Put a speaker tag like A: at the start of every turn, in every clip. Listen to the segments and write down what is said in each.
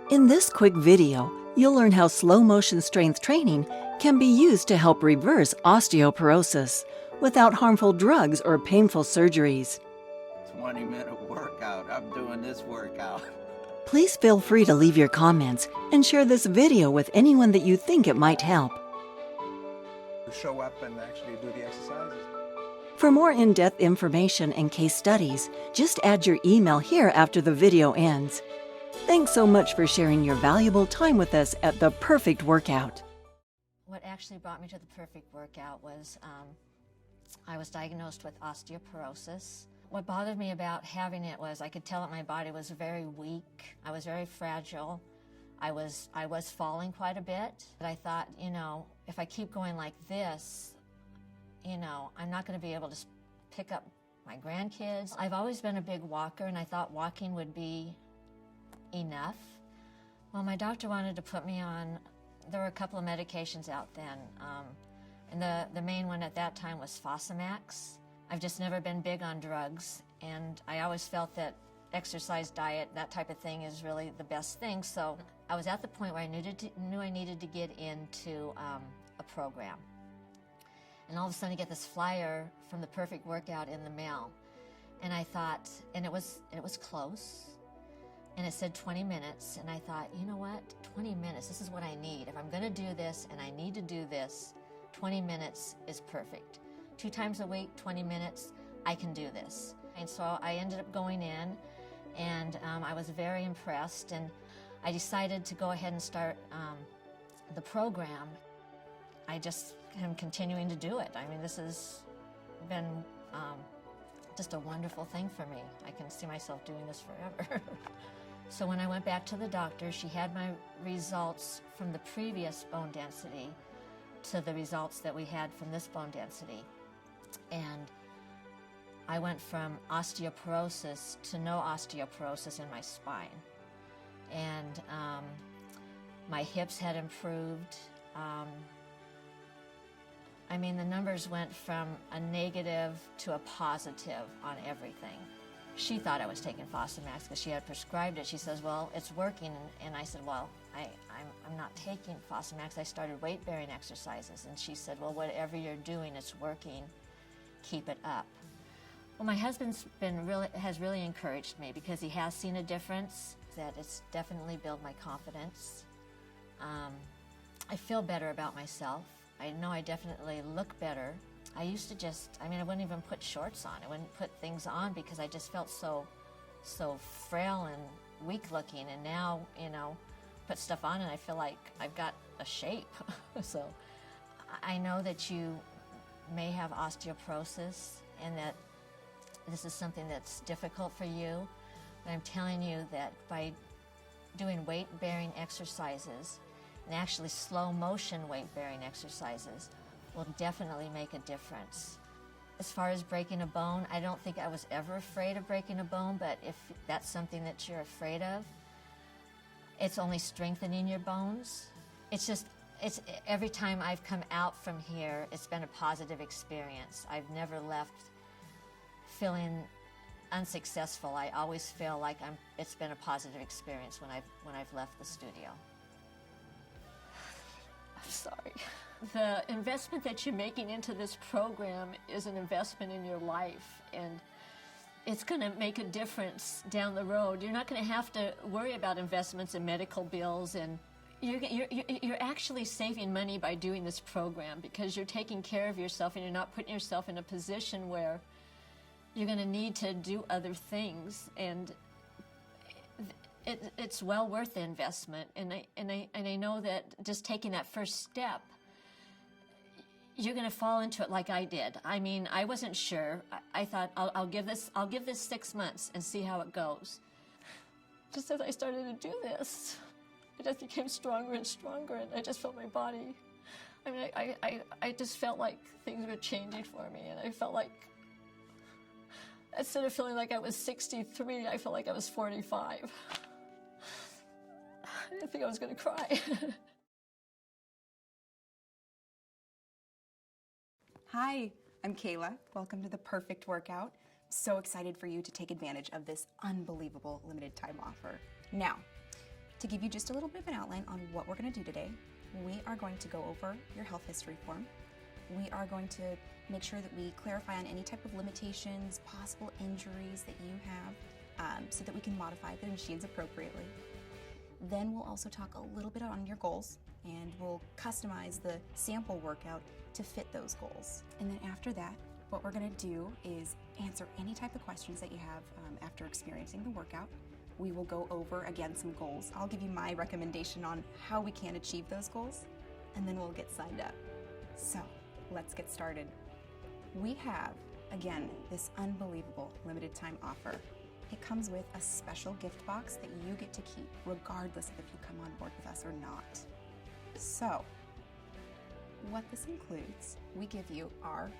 A: In this quick video, you'll learn how slow motion strength training can be used to help reverse osteoporosis without harmful drugs or painful surgeries.
B: 20-minute workout. I'm doing this workout.
A: Please feel free to leave your comments and share this video with anyone that you think it might help.
C: Show up and actually do the exercises.
A: For more in-depth information and case studies, just add your email here after the video ends. Thanks so much for sharing your valuable time with us at The Perfect Workout.
D: What actually brought me to The Perfect Workout was I was diagnosed with osteoporosis. What bothered me about having it was I could tell that my body was very weak. I was very fragile. I was falling quite a bit. But I thought, if I keep going like this, I'm not going to be able to pick up my grandkids. I've always been a big walker, and I thought walking would be enough. Well, my doctor wanted to put me on, there were a couple of medications out then, and the main one at that time was Fosamax. I've just never been big on drugs, and I always felt that exercise, diet, that type of thing is really the best thing. So I was at the point where I knew I needed to get into a program. And all of a sudden I get this flyer from The Perfect Workout in the mail. And I thought, and it was close, and it said 20 minutes, and I thought, you know what, 20 minutes, this is what I need. If I'm gonna do this, and I need to do this, 20 minutes is perfect. 2 times a week, 20 minutes, I can do this. And so I ended up going in, and I was very impressed, and I decided to go ahead and start the program. I just am continuing to do it. I mean, this has been just a wonderful thing for me. I can see myself doing this forever. So when I went back to the doctor, she had my results from the previous bone density to the results that we had from this bone density. And I went from osteoporosis to no osteoporosis in my spine. And my hips had improved. The numbers went from a negative to a positive on everything. She thought I was taking Fosamax because she had prescribed it. She says, well, it's working. And I said, well, I'm not taking Fosamax. I started weight-bearing exercises. And she said, well, whatever you're doing, it's working. Keep it up. Well, my husband's has really encouraged me because he has seen a difference, that it's definitely built my confidence. I feel better about myself. I know I definitely look better. I used to I wouldn't even put shorts on. I wouldn't put things on because I just felt so frail and weak looking. And now, put stuff on and I feel like I've got a shape. So I know that you may have osteoporosis and that this is something that's difficult for you. But I'm telling you that by doing weight-bearing exercises, and actually slow motion weight-bearing exercises, will definitely make a difference. As far as breaking a bone, I don't think I was ever afraid of breaking a bone, but if that's something that you're afraid of, it's only strengthening your bones. It's every time I've come out from here, it's been a positive experience. I've never left feeling unsuccessful. I always feel like it's been a positive experience when I've left the studio. I'm sorry. The investment that you're making into this program is an investment in your life, and it's going to make a difference down the road. You're not going to have to worry about investments in medical bills, and you're actually saving money by doing this program because you're taking care of yourself and you're not putting yourself in a position where you're going to need to do other things, and it's well worth the investment. And I know that just taking that first step, you're going to fall into it like I did. I wasn't sure. I thought I'll give this 6 months and see how it goes. Just as I started to do this, it just became stronger and stronger, and I just felt my body. I just felt like things were changing for me, and I felt like instead of feeling like I was 63, I felt like I was 45. I didn't think I was going to cry.
E: Hi, I'm Kayla. Welcome to The Perfect Workout. So excited for you to take advantage of this unbelievable limited time offer. Now, To give you just a little bit of an outline on what we're going to do today, we are going to go over your health history form. We are going to make sure that we clarify on any type of limitations, possible injuries that you have, so that we can modify the machines appropriately. Then we'll also talk a little bit on your goals, and we'll customize the sample workout to fit those goals. And then after that, what we're going to do is answer any type of questions that you have after experiencing the workout. We will go over, again, some goals. I'll give you my recommendation on how we can achieve those goals, and then we'll get signed up. So let's get started. We have, again, this unbelievable limited time offer. It comes with a special gift box that you get to keep regardless if you come on board with us or not. So what this includes, we give you our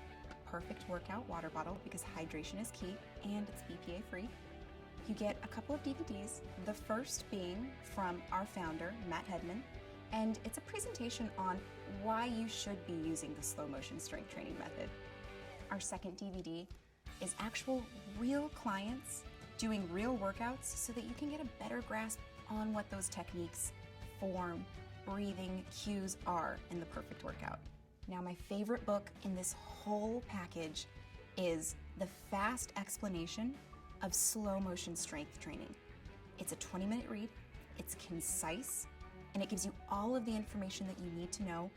E: Perfect Workout water bottle because hydration is key and it's BPA free. You get a couple of DVDs, the first being from our founder, Matt Hedman, and it's a presentation on why you should be using the slow motion strength training method. Our second DVD is actual real clients doing real workouts so that you can get a better grasp on what those techniques, form, breathing, cues are in the perfect workout. Now, my favorite book in this whole package is The Fast Explanation of Slow Motion Strength Training. It's a 20-minute read, it's concise, and it gives you all of the information that you need to know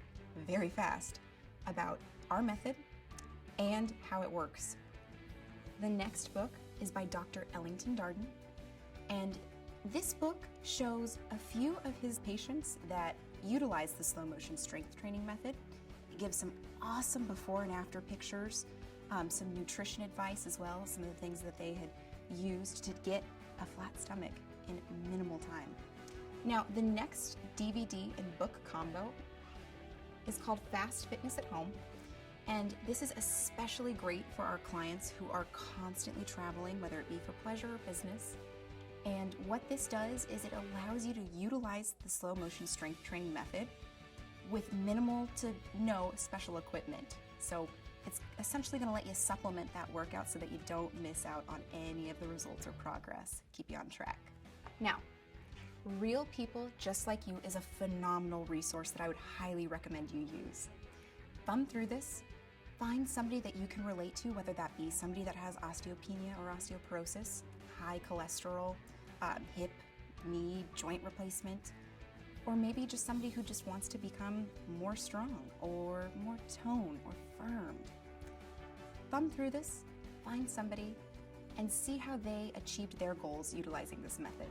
E: very fast about our method and how it works. The next book is by Dr. Ellington Darden, and this book shows a few of his patients that utilize the slow motion strength training method. It gives some awesome before and after pictures, some nutrition advice as well, some of the things that they had used to get a flat stomach in minimal time. Now, the next DVD and book combo is called Fast Fitness at Home, and this is especially great for our clients who are constantly traveling, whether it be for pleasure or business. And what this does is it allows you to utilize the slow motion strength training method with minimal to no special equipment. So it's essentially going to let you supplement that workout so that you don't miss out on any of the results or progress, keep you on track. Now, Real People Just Like You is a phenomenal resource that I would highly recommend you use. Thumb through this, find somebody that you can relate to, whether that be somebody that has osteopenia or osteoporosis, high cholesterol, hip, knee, joint replacement, or maybe just somebody who just wants to become more strong or more toned or firmed. Thumb through this, find somebody, and see how they achieved their goals utilizing this method.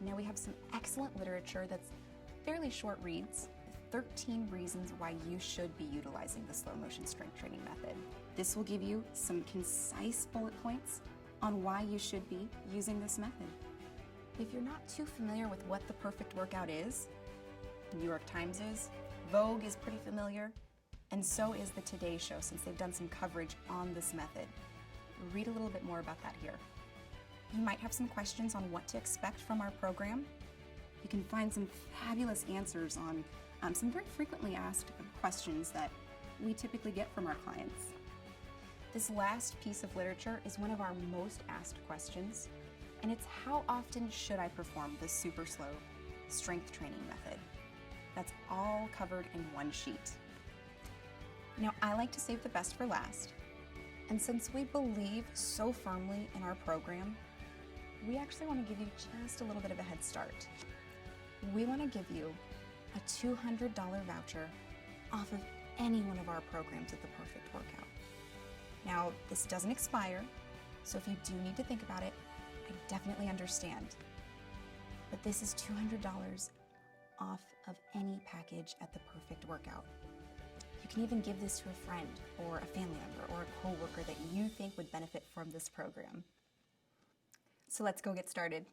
E: Now we have some excellent literature that's fairly short reads, 13 reasons why you should be utilizing the slow motion strength training method. This will give you some concise bullet points on why you should be using this method. If you're not too familiar with what the perfect workout is, New York Times is, Vogue is pretty familiar, and so is the Today Show since they've done some coverage on this method. Read a little bit more about that here. You might have some questions on what to expect from our program. You can find some fabulous answers on some very frequently asked questions that we typically get from our clients. This last piece of literature is one of our most asked questions, and it's how often should I perform the super slow strength training method? That's all covered in one sheet. Now, I like to save the best for last, and since we believe so firmly in our program, we actually want to give you just a little bit of a head start. We want to give you a $200 voucher off of any one of our programs at the Perfect Workout. Now, this doesn't expire, so if you do need to think about it, I definitely understand. But this is $200 off of any package at the Perfect Workout. You can even give this to a friend or a family member or a coworker that you think would benefit from this program. So let's go get started.